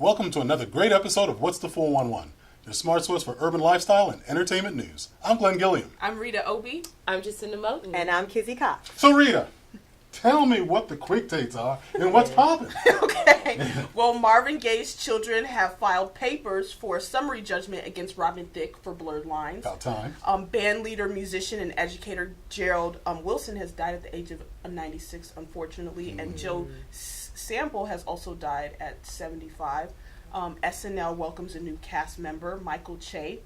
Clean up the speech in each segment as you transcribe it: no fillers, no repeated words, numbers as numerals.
Welcome to another great episode of What's the 411, your smart source for urban lifestyle and entertainment news. I'm Glenn Gilliam. I'm Rita Obi. I'm Jacinda Moten. And I'm Kizzy Cox. So Rita, tell me what the quick takes are and what's popping. Okay. Well, Marvin Gaye's children have filed papers for a summary judgment against Robin Thicke for Blurred Lines. About time. Band leader, musician, and educator Gerald Wilson has died at the age of 96, unfortunately, and Joe Sample has also died at 75. SNL welcomes a new cast member, Michael Che.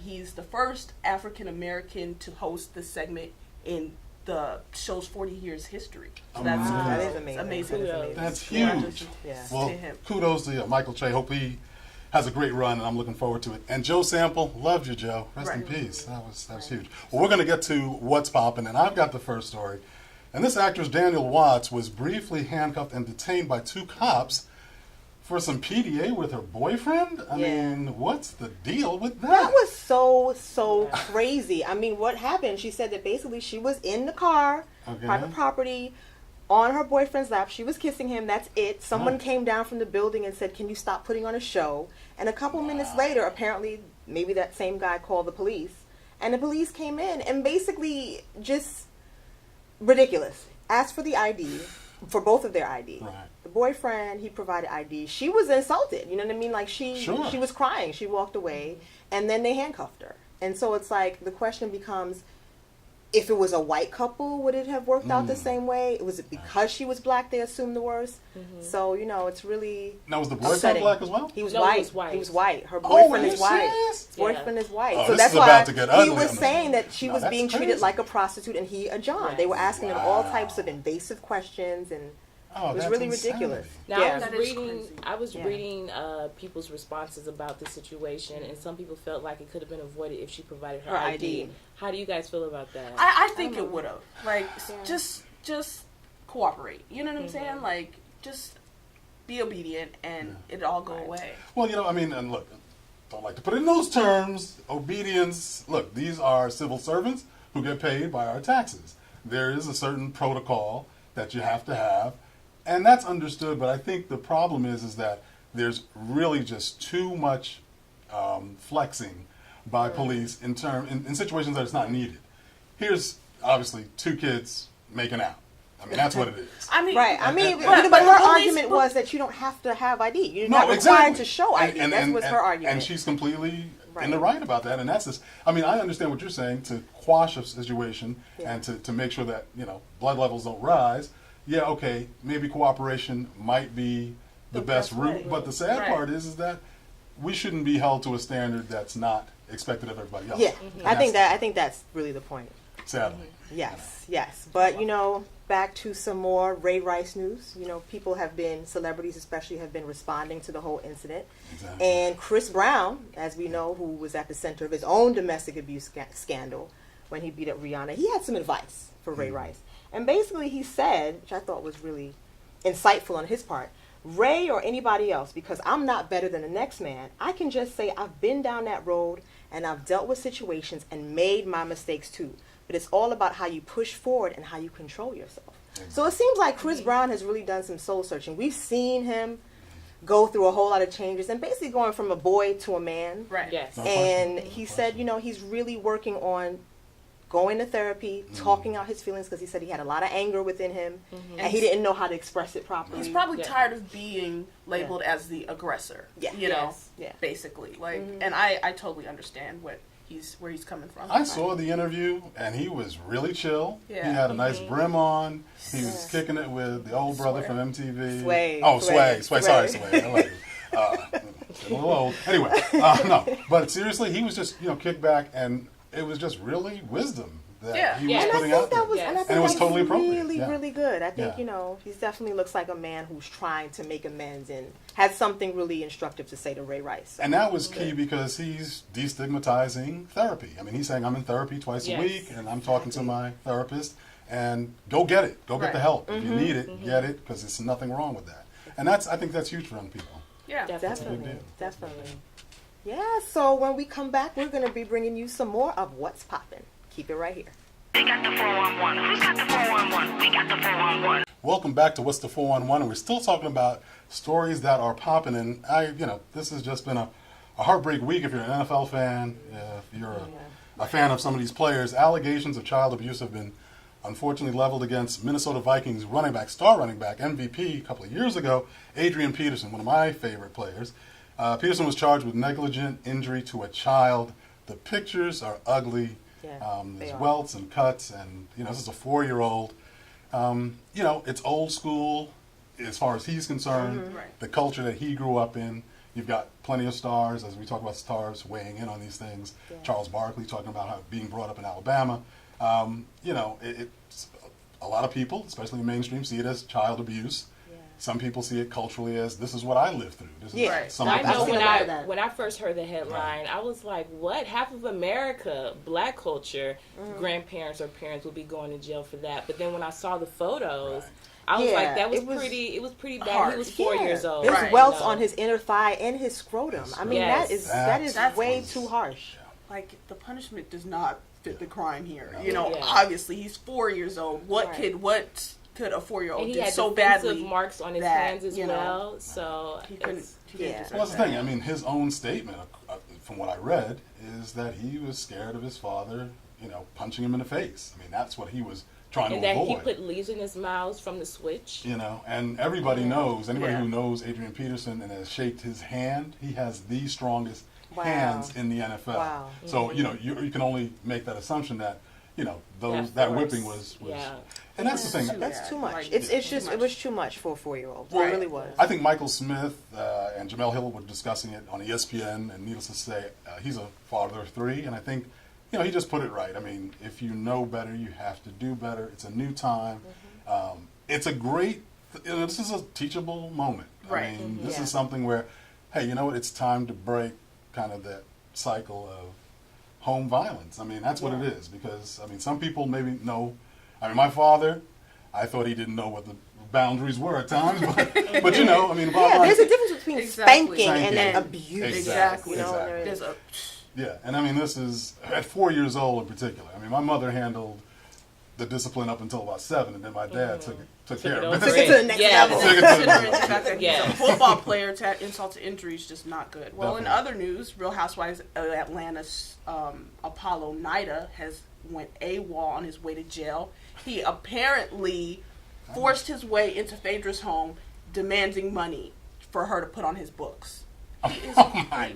He's the first African American to host the segment in the show's 40 years history. So that is amazing. Amazing. That's huge. Well, kudos to Michael Che. Hope he has a great run, and I'm looking forward to it. And Joe Sample, loved you, Joe. Rest in peace. That was huge. Well, we're going to get to what's popping, and I've got the first story. And this actress, Danielle Watts, was briefly handcuffed and detained by two cops for some PDA with her boyfriend? I mean, what's the deal with that? That was so crazy. I mean, what happened? She said that basically she was in the car, private property, on her boyfriend's lap. She was kissing him. That's it. Someone came down from the building and said, "Can you stop putting on a show?" And a couple minutes later, apparently, maybe that same guy called the police. And the police came in and basically just ridiculous. Asked for the ID, for both of their ID. Right. The boyfriend, he provided ID. She was insulted. You know what I mean? Like she was crying. She walked away, and then they handcuffed her. And so it's like the question becomes, if it was a white couple, would it have worked out the same way? Was it because she was black they assumed the worst? So, you know, it's really Now, was the boyfriend upsetting. black as well? He was No, white. he was white. He was white. Her boyfriend is white. Serious? Boyfriend is white. Oh, So this that's is about why to get he ugly was on this saying one. that she was that's being treated crazy. like a prostitute and he a John. Right. They were asking him all types of invasive questions, and it was that's really insanity. ridiculous. Now, That is crazy. I was reading people's responses about the situation, and some people felt like it could have been avoided if she provided her ID. How do you guys feel about that? I think it would have. Like, just cooperate. You know what I'm saying? Like, just be obedient and it'll all go away. Well, you know, I mean, and look, don't like to put it in those terms. Obedience. Look, these are civil servants who get paid by our taxes. There is a certain protocol that you have to have, and that's understood. But I think the problem is that there's really just too much flexing by police in situations that it's not needed. Here's obviously two kids making out. I mean, that's what it is. I mean, Right. I mean, but but her police- argument was that you don't have to have ID. You're not required to show ID. That was her argument. And she's completely in the right about that. And that's just, I mean, I understand what you're saying, to quash a situation and to make sure that, you know, blood levels don't rise. Yeah, okay, maybe cooperation might be the best route. But the sad part is that we shouldn't be held to a standard that's not expected of everybody else. Yeah, I think that's really the point. Sadly. Yes. But, you know, back to some more Ray Rice news. You know, celebrities especially, have been responding to the whole incident. Exactly. And Chris Brown, as we know, who was at the center of his own domestic abuse scandal when he beat up Rihanna, he had some advice for Ray Rice. And basically he said, which I thought was really insightful on his part, Ray or anybody else, because I'm not better than the next man, I can just say I've been down that road and I've dealt with situations and made my mistakes too. But it's all about how you push forward and how you control yourself. So it seems like Chris Brown has really done some soul searching. We've seen him go through a whole lot of changes and basically going from a boy to a man. Right. Yes. And he said, you know, he's really working on going to therapy, talking out his feelings, because he said he had a lot of anger within him and he didn't know how to express it properly. He's probably tired of being labeled as the aggressor. You know, basically. Like, and I totally understand where he's coming from. I saw the interview, and he was really chill. Yeah. He had a nice brim on. He was kicking it with the old brother from MTV. Sway. Oh, Sway. Sorry, Sway. I like you. A little old. Anyway, no. But seriously, he was just, you know, kicked back, and it was just really wisdom that he was putting out there. And it was totally appropriate. Really good. I think, you know, he definitely looks like a man who's trying to make amends and has something really instructive to say to Ray Rice. So. And that was key because he's destigmatizing therapy. I mean, he's saying I'm in therapy twice a week, and I'm talking to my therapist, and go get it. Go get the help. If you need it, get it, because there's nothing wrong with that. And I think that's huge for young people. Yeah, definitely. Yeah, so when we come back, we're going to be bringing you some more of What's Poppin'. Keep it right here. We got the 411. Who's got the 411? We got the 411. Welcome back to What's the 411, and we're still talking about stories that are popping. And this has just been a heartbreak week if you're an NFL fan, if you're a fan of some of these players. Allegations of child abuse have been unfortunately leveled against Minnesota Vikings star running back, MVP a couple of years ago, Adrian Peterson, one of my favorite players. Peterson was charged with negligent injury to a child. The pictures are ugly. Yeah, There's welts and cuts, and this is a 4-year-old. It's old school as far as he's concerned. Right. The culture that he grew up in. You've got plenty of stars, as we talk about stars weighing in on these things. Yeah. Charles Barkley talking about how being brought up in Alabama. It's a lot of people, especially in mainstream, see it as child abuse. Yeah. Some people see it culturally as this is what I lived through. This is Yeah. some I of know the- when I first heard the headline, I was like, "What? Half of America, black culture, grandparents or parents will be going to jail for that." But then when I saw the photos, I was like, "That was pretty. It was pretty bad." hard. He was 4 years old. There's Right. welts on his inner thigh and his scrotum. I mean, Yes. that is That way was- too harsh. Like, the punishment does not fit the crime here. No. Yeah. Obviously he's 4 years old. What Right. could a 4-year-old And he do had so defensive badly marks on his that, hands as you know, well. So he couldn't it's- Yeah. deserve Well, that's the that. thing. I mean, his own statement, from what I read, is that he was scared of his father, punching him in the face. I mean, that's what he was trying and to that avoid. he put leaves in his mouth from the switch. And everybody knows, anybody Yeah. who knows Adrian Peterson and has shaked his hand, he has the strongest Wow. hands in the NFL. Wow. So, you can only make that assumption that, that force. whipping was. Yeah. And that's the thing. That's too much. Like, It's too just much. it was too much for a 4-year-old. It Right. really was. I think Michael Smith and Jamel Hill were discussing it on ESPN, and needless to say, he's a father of 3, and I think, he just put it right. I mean, if you know better, you have to do better. It's a new time. It's a great, this is a teachable moment. Right. I mean, this Yeah. is something where, hey, you know what, it's time to break kind of that cycle of home violence. I mean, that's what it is, because, some people maybe know. My father, I thought he didn't know what the boundaries were at times, but bottom Yeah, line- there's a difference between Exactly. spanking and then Spanking. abuse. Exactly. You know, Exactly. there is- There's a Yeah, and this is at 4 years old in particular. My mother handled the discipline up until about 7, and then my dad took care it of over. Took it to the next Yeah. level. Took it to the considering next the level. fact that he's Yeah. a football player to add insult to injury is just not good. Well, in Definitely. other news, Real Housewives of Atlanta's Apollo Nida has went AWOL on his way to jail. He apparently forced his way into Phaedra's home, demanding money for her to put on his books.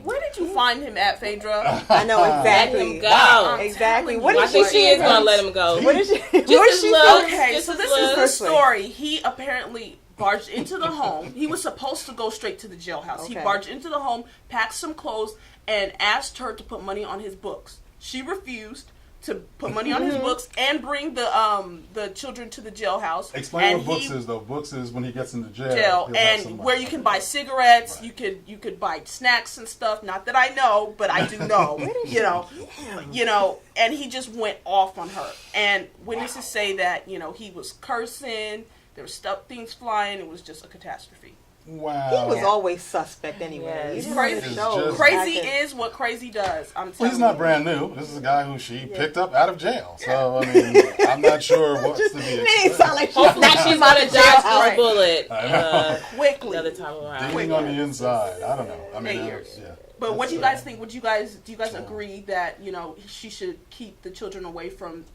Where did you find him at, Phaedra? I know Let exactly. him go. Exactly. I'm What I did think she she say? is gonna let him go. What did she? What Just did his she looks. say? Okay, Just so his this is the looks. story. He apparently barged into the home. He was supposed to go straight to the jailhouse. He Okay. barged into the home, packed some clothes, and asked her to put money on his books. She refused to put money on his books and bring the children to the jailhouse. Explain and what books he- is, though. Books is when he gets into jail. jail he'll have some and money. where you can buy cigarettes, Right. you could buy snacks and stuff. Not that I know, but I do know. And he just went off on her. And witnesses say that he was cursing. There was things flying. It was just a catastrophe. Wow. He was always suspect anyway. Yes. He It's didn't crazy. really show Just- Crazy acting- is what crazy does. I'm Well, telling he's not you. brand new. This is a guy who she picked up out of jail. So, I'm not sure what's to be It didn't expected. sound like she Hopefully snatched she's him out gonna of dodge jail. this Right. bullet quickly. another time around. Digging on the inside. I don't know. 8 years. Yeah. But what do you guys think? Do you guys Sure. agree that she should keep the children away from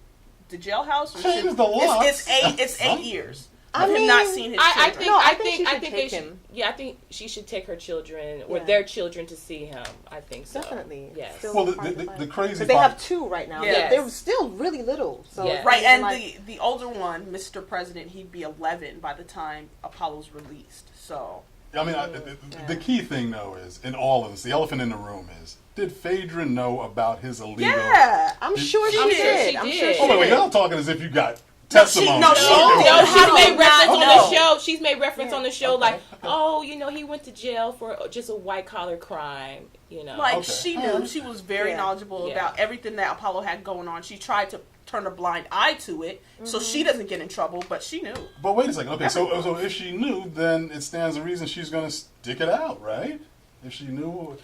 the jailhouse? Or Change should- the locks. It's 8 years. I Of him mean, not seeing his I children. think No, I I think think she I should think take they should. him. Yeah, I think she should take her children or Yeah. their children to see him. I think so. Definitely. Yes. Still Well, hard to the find. crazy Because they part. have 2 right now. Yes. They're still really little. So Yeah. it's Right, and like- the older one, Mr. President, he'd be 11 by the time Apollo's released. So The key thing, though, is, in all of this, the elephant in the room is, did Phaedra know about his illegal... yeah, I'm sure she I'm sure did. she I'm did. sure she Oh, wait, did. y'all talking as if you got No, testimony. no, she No, did. no, she's How made do you reference not on know? the show. She's made reference on the show, Okay. like, you know, he went to jail for just a white collar crime. You know, Like, Okay. she knew. She was very Yeah. knowledgeable Yeah. about everything that Apollo had going on. She tried to turn a blind eye to it so she doesn't get in trouble, but she knew. But wait a second. Okay, so if she knew, then it stands to reason she's going to stick it out, right? If she knew.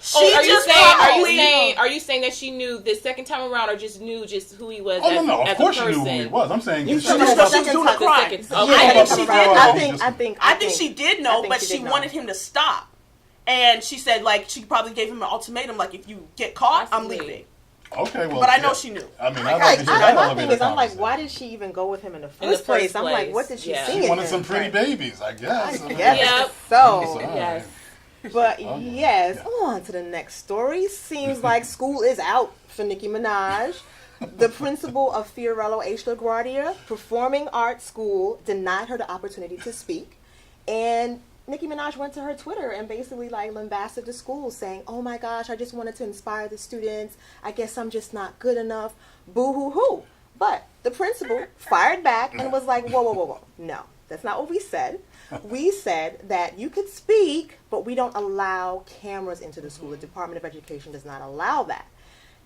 Are you saying that she knew the second time around, or just knew just who he was? Oh, no. Of course a she knew who he was. I'm saying. You should know she was doing a crime. I think she did know, but she wanted him to stop. And she said, like, she probably gave him an ultimatum, like, if you get caught, I'm leaving. Okay, well, but I know she knew. I mean, my thing is, I'm like, why did she even go with him in the first place? I'm like, what did she see? She wanted some pretty babies, I guess. Yep. So, yes. But yes, on to the next story. Seems like school is out for Nicki Minaj. The principal of Fiorello H. LaGuardia Performing Arts School denied her the opportunity to speak, and Nicki Minaj went to her Twitter and basically like lambasted the school, saying, "Oh my gosh, I just wanted to inspire the students. I guess I'm just not good enough. Boo hoo hoo." But the principal fired back and was like, "Whoa, whoa, whoa, whoa. No, that's not what we said. We said that you could speak, but we don't allow cameras into the school. The Department of Education does not allow that."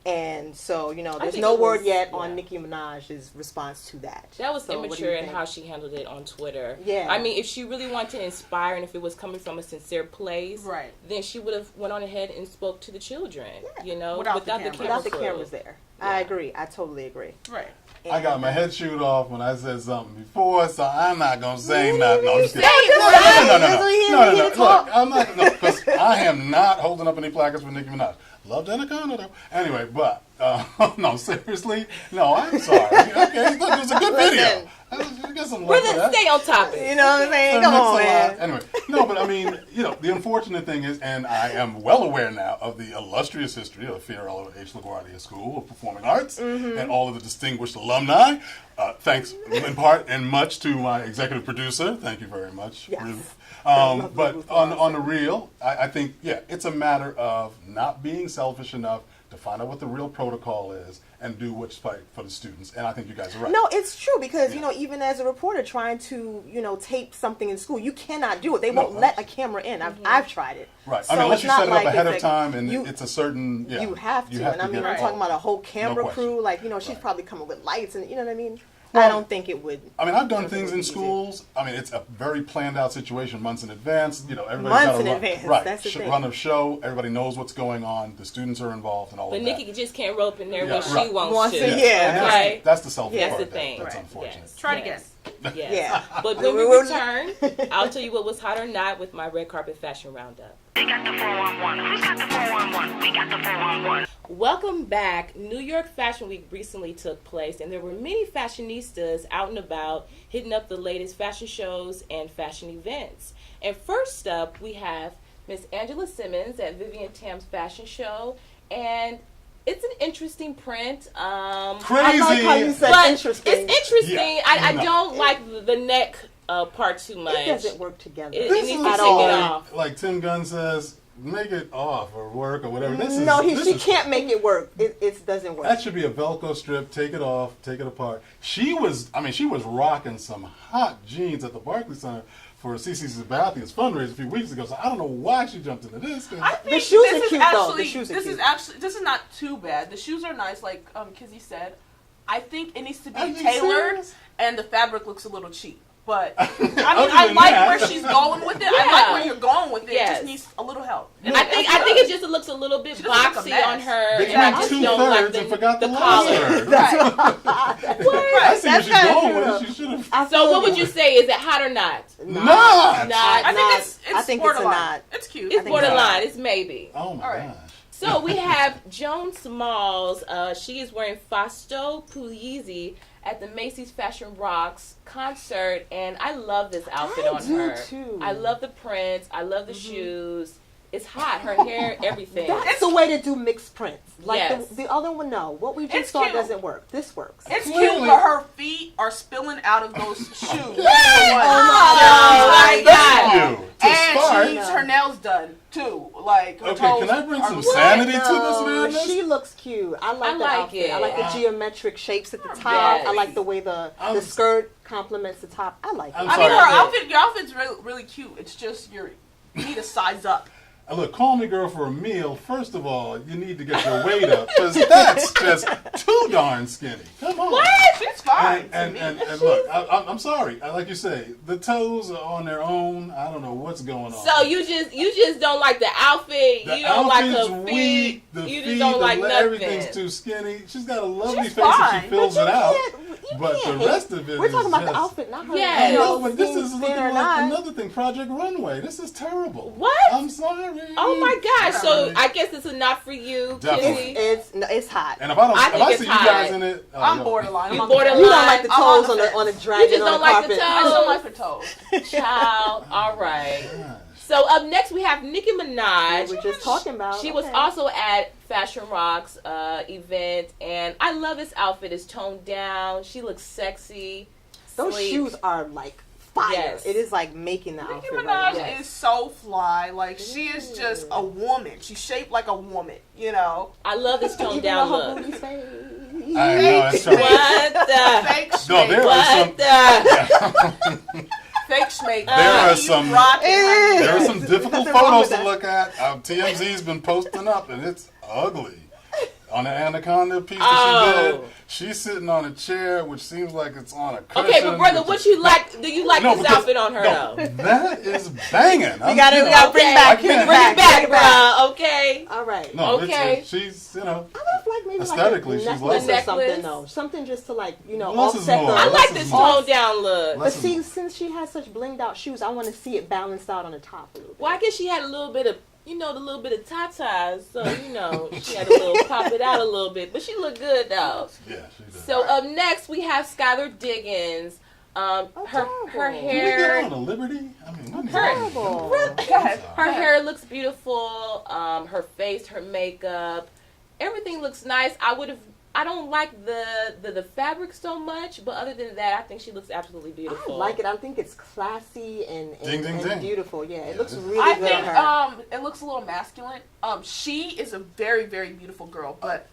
And so, there's no word yet on Nicki Minaj's response to that. That was immature in how she handled it on Twitter. Yeah. I mean, if she really wanted to inspire and if it was coming from a sincere place, right, then she would have went on ahead and spoke to the children, without the cameras there. Yeah. I agree. I totally agree. Right. I got my head chewed off when I said something before, so I'm not going to say nothing. No, I'm just kidding. No. Look, I'm not, because I am not holding up any placards for Nicki Minaj. Loved Anaconda, though. Anyway, but, no, seriously? No, I'm sorry. Okay, look, it was a good video. Get some love for that. Stay on topic. You know what I'm saying? Come on, man. Anyway, no, but I mean, the unfortunate thing is, and I am well aware now of the illustrious history of Fiorello H. LaGuardia School of Performing Arts and all of the distinguished alumni. Thanks in part and much to my executive producer. Thank you very much, Ruth. But on the real, I think, it's a matter of not being selfish enough to find out what the real protocol is and do what's right for the students. And I think you guys are right. No, it's true because, even as a reporter trying to, tape something in school, you cannot do it. They won't let a camera in. I've tried it. Right. So I mean, unless you set it up ahead of time and you, it's a certain, You have to. And I mean, I'm talking about a whole camera crew. Like, she's probably coming with lights and, you know what I mean? Well, I don't think it would. I mean, I've done things in schools. I mean, it's a very planned out situation, months in advance. Everybody's months in advance. Right. That's the thing. Run a show. Everybody knows what's going on. The students are involved and all of that. But Nicki just can't rope in there when she wants to. Yeah. That's the selfish part. That's the thing. That's unfortunate. Yes. Try it again. Yes. Yeah. But when we return, I'll tell you what was hot or not with my red carpet fashion roundup. They got the 411. Who's got the 411? We got the 411. Welcome back. New York Fashion Week recently took place, and there were many fashionistas out and about hitting up the latest fashion shows and fashion events. And first up, we have Miss Angela Simmons at Vivian Tam's fashion show, and it's an interesting print. Crazy. I like how you said but interesting. It's interesting. Yeah. I don't like the neck part too much. It doesn't work together. It needs to take it off. Like Tim Gunn says, make it off or work or whatever. She can't make it work. It doesn't work. That should be a Velcro strip. Take it off. Take it apart. She was rocking some hot jeans at the Barclays Center for CC Sabathia's fundraiser a few weeks ago. So I don't know why she jumped into this. I think the shoes are cute, though. The shoes are this cute. This is not too bad. The shoes are nice, like Kizzy said. I think it needs to be tailored, serious? and the fabric looks a little cheap. But I like where she's going with it. I like where you're going with it. It just needs a little help. And I think it just looks a little bit boxy on her. They and I just don't like and forgot the collar. I see where she's going with it. She should have. So what would you say? Is it hot or not? Not. I think it's borderline. It's cute. It's borderline. It's maybe. Oh my gosh. So we have Joan Smalls. She is wearing Fausto Pugliese at the Macy's Fashion Rocks concert, and I love this outfit on her. Too. I love the prints. I love the shoes. It's hot. Her hair, everything. That's the way to do mixed prints. Like yes. the other one, no. What we just saw doesn't work. This works. It's cute, but her feet are spilling out of those shoes. Oh my God. And she needs her nails done too. Like her toes. Can I bring some sanity to this madness? She looks cute. I like the outfit. it. I like the geometric shapes at the top. Yes. I like the way the skirt complements the top. I like it. Your outfit's really, really cute. It's just you need to size up. Look, call me girl for a meal. First of all, you need to get your weight up because that's just too darn skinny. Come on. What? It's fine. And look, I'm sorry. Like you say, the toes are on their own. I don't know what's going on. So you just don't like the outfit. You don't like her feet. You just don't like nothing. Everything's too skinny. She's got a lovely She's face and fine, she fills it out. But the rest of it We're talking about just, the outfit, not her. Yes. I know, but this is looking thin or like not. another thing. Project Runway. This is terrible. What? I'm sorry. Oh my gosh! So I guess this is not for you, Definitely. Kitty. It's hot. And if I think it's see you guys hot. in it, I'm yo. borderline. You I'm borderline. You don't like the I'm toes on the on a fence. dragon You just on don't the like the carpet. I just don't like the toes. Child. All right. Gosh. So up next we have Nicki Minaj. We were just talking about. She was also at Fashion Rock's event, and I love this outfit. It's toned down. She looks sexy. Those sleek. shoes are like fire. Yes. It is like making the Nicki outfit. Minaj right now. is so fly. Like, she is just a woman. She's shaped like a woman, you know? I love this toned Even down though her look. booty's fake. I know, that's right. What the? Fake No, schmake. there What the? Fake schmake. There are You some- rockin', honey. There are some difficult Nothing wrong photos with to that. look at. TMZ's been posting up, and it's ugly. On the Anaconda piece that she Oh. did, she's sitting on a chair, which seems like it's on a cushion. Okay, but brother, what you like? Do you like No, this because- outfit on her no, though? That is banging. We gotta bring Okay. back, I bring can't- it Bring it back, back, bruh. Okay. All right. No, Okay. she's, I would have liked maybe Aesthetically, like a she's necklace lovely. or something Necklace. though. Something just to like, Less is offset more. the. I Less like is this more. toned down look. But see, since she has such blinged out shoes, I want to see it balanced out on the top a little bit. Well, I guess she had a little bit of, the little bit of tatas, so she had a little pop it out a little bit, but she looked good though. Yeah, she does. So up next we have Skylar Diggins. Her terrible. her Can we get hair. on a Liberty? I mean, we need terrible. to- Go ahead. Her hair looks beautiful. Her face, her makeup, everything looks nice. I don't like the fabric so much, but other than that, I think she looks absolutely I beautiful. like it. I think it's classy and Ding, ding, ding. beautiful. Yeah, it Yeah, looks this- really I good think on her. it looks a little masculine. She is a very, very beautiful girl, but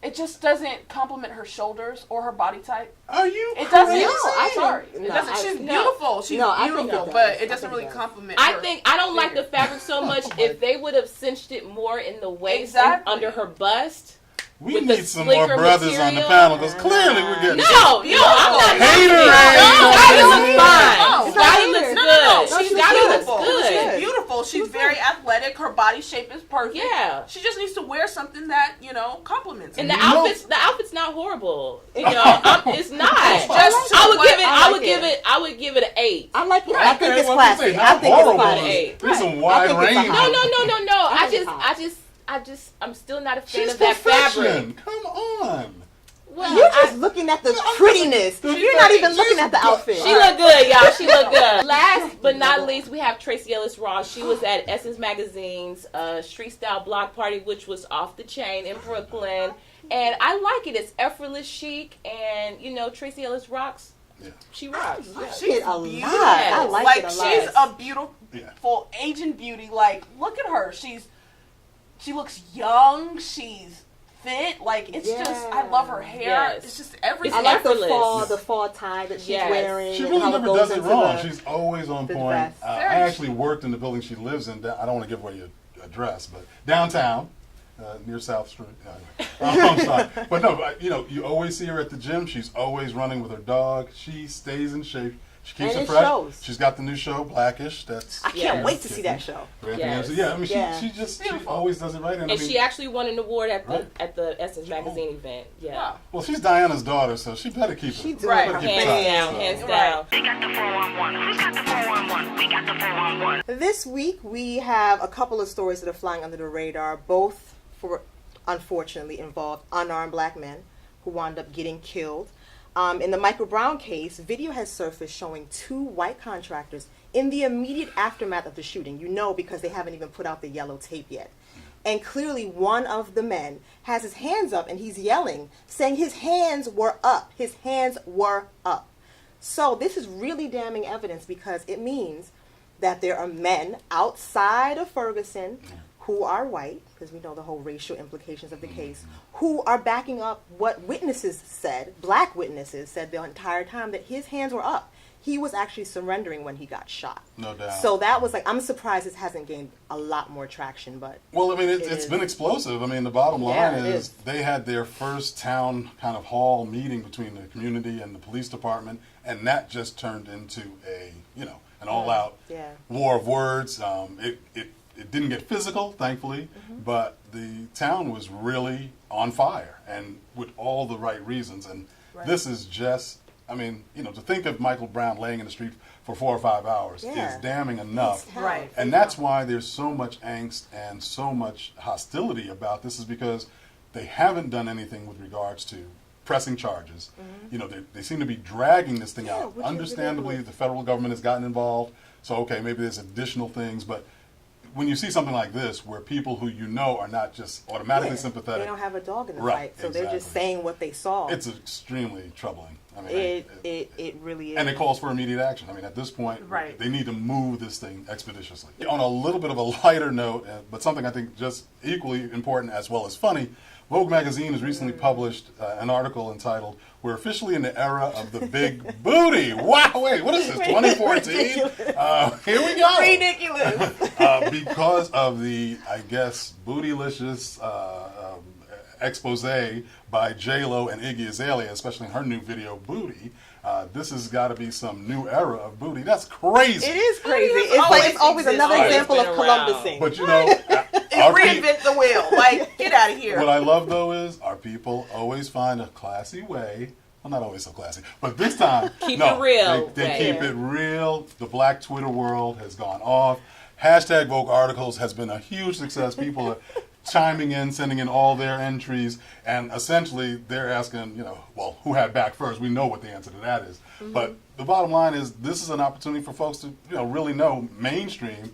it just doesn't compliment her shoulders or her body type. Are you It doesn't. crazy? I'm sorry. It No, doesn't. She's no. beautiful. She's No, I think beautiful, it but does. it I doesn't think really it does. compliment. I her think I don't like the figure. fabric so much. If they would have cinched it more in the waist Exactly. and under her bust. We With the need some more sleeker brothers on the material. panel because clearly we're getting No, I'm not. Haterade. Skylar looks fine. No. Skylar looks No, good. she's Skylar looks beautiful. good. She's beautiful. She's very athletic. Her body shape is perfect. Yeah. She just needs to wear something that compliments her. And the You know- outfit's not horrible. It's not. just I would what- give it. I I like would give it. I would give it an 8. I like it. Right, I think okay, it's what I'm classy. saying, I not think it's horrible. fine. There's some I wide think it's a range. high. No. I'm still not a fan She's of that fabric. perfection. Come on. Well, You're just looking at the prettiness. You're not even looking at the outfit. She looked good, y'all. She looked good. Last but not least, we have Tracee Ellis Ross. She was at Essence Magazine's Street Style Block Party, which was off the chain in Brooklyn. And I like it. It's effortless chic. And, Tracee Ellis rocks. Yeah. She rocks. Yeah. She's it a lot. beautiful. I like it a lot. She's a beautiful Yeah. Asian beauty. Like, look at her. She looks young. She's fit. Like, it's just, I love her hair. Yes. It's just everything. I like effortless. the fall tie that she's Yes. wearing. She and really how never it goes does it into wrong. the- She's always on the point. dress. I actually worked in the building she lives in. I don't want to give away your address, but downtown, near South Street. I'm sorry, but no. You always see her at the gym. She's always running with her dog. She stays in shape. She keeps And it it fresh. shows. She's got the new show, Blackish. That's I can't Yes. wait to see that show. Yes. Yeah, I mean, Yeah. she always does it right. And I And mean, she actually won an award at the Right. at the Essence Magazine event. Yeah. well, she's Diana's daughter, so she better keep She it. doing Right. her Keep it Hands tight, down, so. hands Right. down. We got the 411. Who's got the 411? We got the 411. This week we have a couple of stories that are flying under the radar. Both, unfortunately, involved unarmed black men who wound up getting killed. In the Michael Brown case, video has surfaced showing 2 white contractors in the immediate aftermath of the shooting. Because they haven't even put out the yellow tape yet. And clearly one of the men has his hands up and he's yelling, saying his hands were up. His hands were up. So this is really damning evidence because it means that there are men outside of Ferguson who are white, because we know the whole racial implications of the case, who are backing up what witnesses said, black witnesses said the entire time, that his hands were up. he was actually surrendering when he got shot. No doubt. So that was like, I'm surprised this hasn't gained a lot more traction, but well, I mean, it's been explosive. I mean, the bottom line is they had their first town kind of hall meeting between the community and the police department, and that just turned into an all-out war of words. It didn't get physical, thankfully, but the town was really on fire, and with all the right reasons. And this is just, I mean, to think of Michael Brown laying in the street for 4 or 5 hours is damning enough. Right. And that's why there's so much angst and so much hostility about this, is because they haven't done anything with regards to pressing charges. They seem to be dragging this thing out. Understandably, the federal government has gotten involved, so okay, maybe there's additional things, but when you see something like this, where people who are not just automatically sympathetic, they don't have a dog in the fight, so they're just saying what they saw. It's extremely troubling. I mean, it really is. And it calls for immediate action. I mean, at this point, they need to move this thing expeditiously. On a little bit of a lighter note, but something I think just equally important as well as funny, Vogue Magazine has recently published an article entitled, "We're officially in the era of the big booty." Wow, wait, what is this, 2014? Here we go. Ridiculous. Because of the, I guess, bootylicious expose by J-Lo and Iggy Azalea, especially in her new video, Booty. This has got to be some new era of booty. That's crazy. It is crazy. It's always another example of Columbusing. But reinvent the wheel. Like, get out of here. What I love, though, is our people always find a classy way. Well, not always so classy, but this time, keep it real. They keep it real. The black Twitter world has gone off. Hashtag Vogue articles has been a huge success. People are chiming in, sending in all their entries, and essentially they're asking, who had back first? We know what the answer to that is. But the bottom line is, this is an opportunity for folks to, really know mainstream.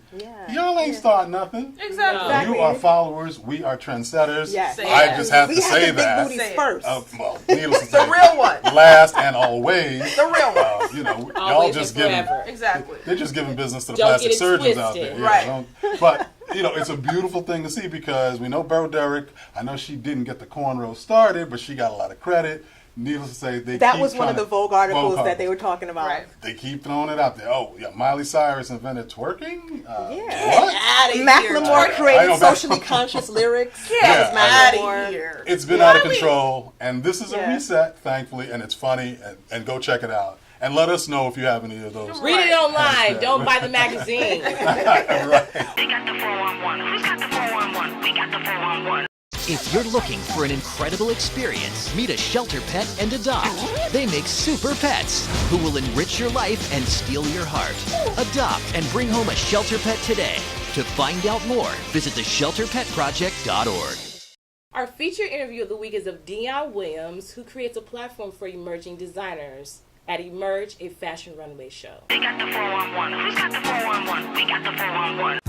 Y'all ain't starting nothing. Exactly. You are followers. We are trendsetters. Yes. I just have to say that. We had the big booties first. Well, needless to say, the real one. Last and always. The real one. Y'all Always just and giving. forever. Exactly. They're just giving business to the Don't plastic get it surgeons out twisted. there. Right. But it's a beautiful thing to see, because we know Bro Derek. I know she didn't get the cornrow started, but she got a lot of credit. Needless to say, that was one of the Vogue articles that they were talking about. Right. They keep throwing it out there. Oh, yeah, Miley Cyrus invented twerking? Get out of here. Macklemore created socially conscious lyrics. Get out of here. It's been out of control, and this is a reset, thankfully, and it's funny, and go check it out. And let us know if you have any of those. Read it online. Don't buy the magazine. We got the 411. Who's got the 411? We got the 411. If you're looking for an incredible experience, meet a shelter pet and adopt. They make super pets who will enrich your life and steal your heart. Adopt and bring home a shelter pet today. To find out more, visit theshelterpetproject.org. Our featured interview of the week is of Dion Williams, who creates a platform for emerging designers at Emerge, a fashion runway show. We got the 411. Who's got the 411? We got the 411.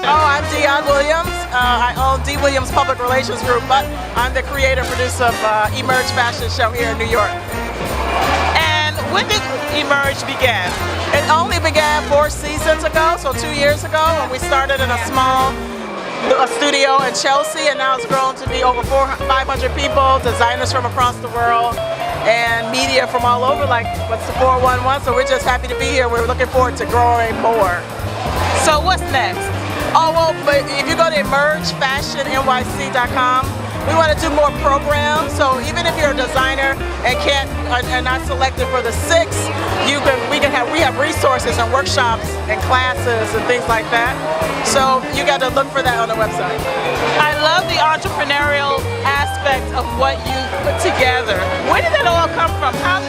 I'm Dion Williams. I own D. Williams Public Relations Group, but I'm the creator and producer of Emerge Fashion Show here in New York. And when did Emerge begin? It only began 4 seasons ago, so 2 years ago, when we started in a small studio in Chelsea, and now it's grown to be over 500 people, designers from across the world, and media from all over, like what's the 411, so we're just happy to be here. We're looking forward to growing more. So what's next? Oh, well, but if you go to emergefashionnyc.com, we want to do more programs. So even if you're a designer and not selected for the 6, we have resources and workshops and classes and things like that. So you got to look for that on the website. I love the entrepreneurial aspect of what you put together. Where did that all come from? How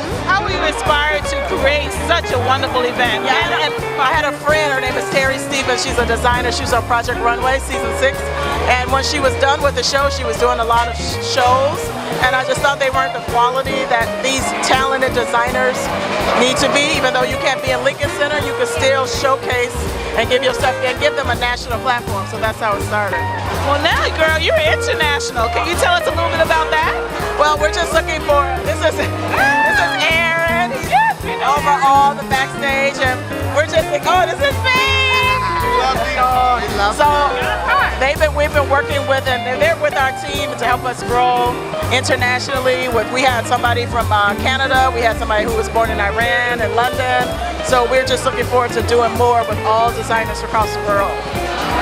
were you inspired to create such a wonderful event? Yeah, I had a friend, her name is Terry Stevens. She's a designer. She was on Project Runway, season 6. And when she was done with the show, she was doing a lot of shows. And I just thought they weren't the quality that these talented designers need to be. Even though you can't be in Lincoln Center, you can still showcase and give yourself and give them a national platform. So that's how it started. Well, now, girl, you're international. Can you tell us a little bit about that? Well, we're just looking for this is Aaron. Yes, we know over all the backstage, and we're just like, oh, this is me. So we've been working with, and they're with our team to help us grow internationally. We had somebody from Canada, we had somebody who was born in Iran and London. So we're just looking forward to doing more with all designers across the world.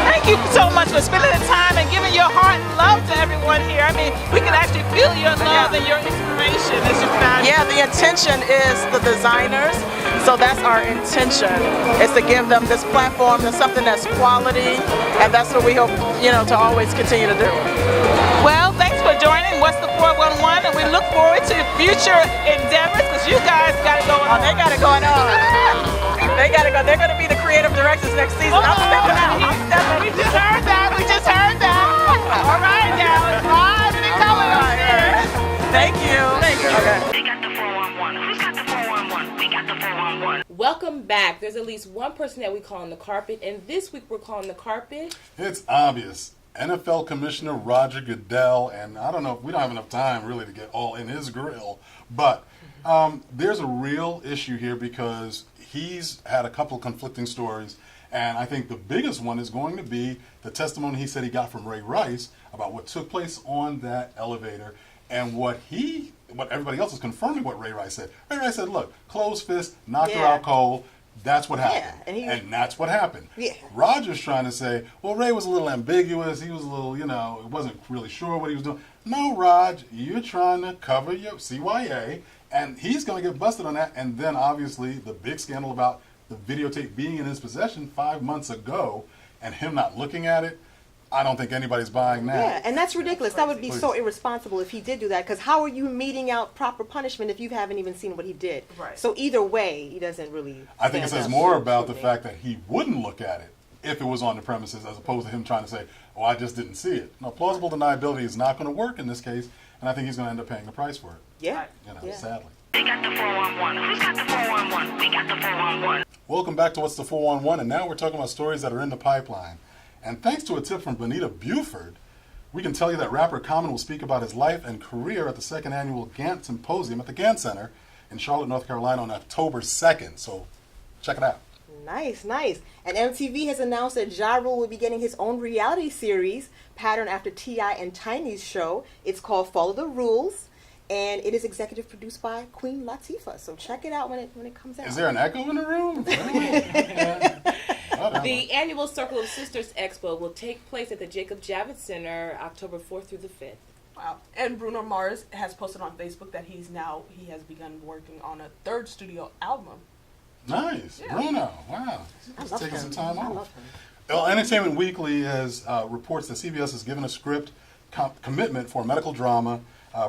Thank you so much for spending the time and giving your heart and love to everyone here. I mean, we can actually feel your love and your inspiration. It's just fabulous. Yeah, the intention is the designers. So that's our intention, is to give them this platform and something that's quality, and that's what we hope, to always continue to do. Well, thanks for joining What's the 411, and we look forward to future endeavors, because you guys got it going on. They got it going on. They got to go. They're going to be the creative directors next season. I'm stepping out. We just heard that. All right, now it's live and in color upstairs. Thank you. Okay. They got the 411. Who's got the 411? We got the 411. Welcome back. There's at least one person that we call on the carpet, and this week we're calling the carpet. It's obvious. NFL Commissioner Roger Goodell, and I don't know, we don't have enough time really to get all in his grill, but there's a real issue here because he's had a couple of conflicting stories, and I think the biggest one is going to be the testimony he said he got from Ray Rice about what took place on that elevator, and what everybody else is confirming what Ray Rice said. Ray Rice said, look, closed fist, knocked her out cold. That's what happened. Yeah, and that's what happened. Yeah. Roger's trying to say, well, Ray was a little ambiguous. He was a little, wasn't really sure what he was doing. No, Raj, you're trying to cover your CYA, and he's going to get busted on that. And then, obviously, the big scandal about the videotape being in his possession 5 months ago and him not looking at it, I don't think anybody's buying that. Yeah, and that's ridiculous. That would be so irresponsible if he did do that, because how are you meting out proper punishment if you haven't even seen what he did? Right. So either way, he doesn't really. I think it says more about the fact that he wouldn't look at it if it was on the premises, as opposed to him trying to say, oh, I just didn't see it. No, plausible deniability is not going to work in this case, and I think he's going to end up paying the price for it. Yeah. Sadly. They got the 411. Who's got the 411? We got the 411. Welcome back to What's the 411, and now we're talking about stories that are in the pipeline. And thanks to a tip from Bonita Buford, we can tell you that rapper Common will speak about his life and career at the second annual Gantt Symposium at the Gantt Center in Charlotte, North Carolina on October 2nd. So check it out. Nice. And MTV has announced that Ja Rule will be getting his own reality series patterned after T.I. and Tiny's show. It's called Follow the Rules, and it is executive produced by Queen Latifah. So check it out when it comes out. Is there an echo in the room? The annual Circle of Sisters Expo will take place at the Jacob Javits Center October 4th through the 5th. Wow. And Bruno Mars has posted on Facebook that he has begun working on a third studio album. Nice. Yeah. Bruno. Wow. He's taking some time off. I love him. Well, Entertainment Weekly has reports that CBS has given a script commitment for a medical drama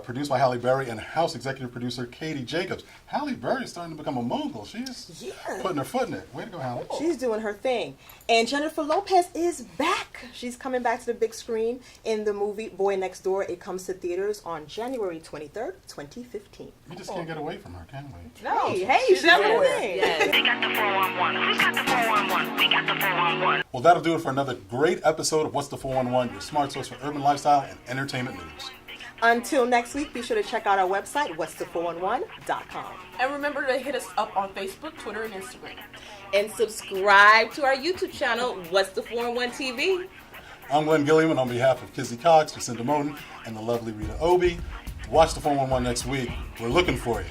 produced by Halle Berry and House executive producer Katie Jacobs. Halle Berry is starting to become a mogul. She's putting her foot in it. Way to go, Halle. She's doing her thing. And Jennifer Lopez is back. She's coming back to the big screen in the movie Boy Next Door. It comes to theaters on January 23rd, 2015. We just can't get away from her, can we? No. Hey, she's everywhere. Yes. They got the 411. Who's got the 411? We got the 411. Well, that'll do it for another great episode of What's the 411, your smart source for urban lifestyle and entertainment news. Until next week, be sure to check out our website, what'sthe411.com. And remember to hit us up on Facebook, Twitter, and Instagram. And subscribe to our YouTube channel, What's the 411 TV. I'm Glenn Gilliam on behalf of Kizzy Cox, Jacinda Moten, and the lovely Rita Obi. Watch the 411 next week. We're looking for you.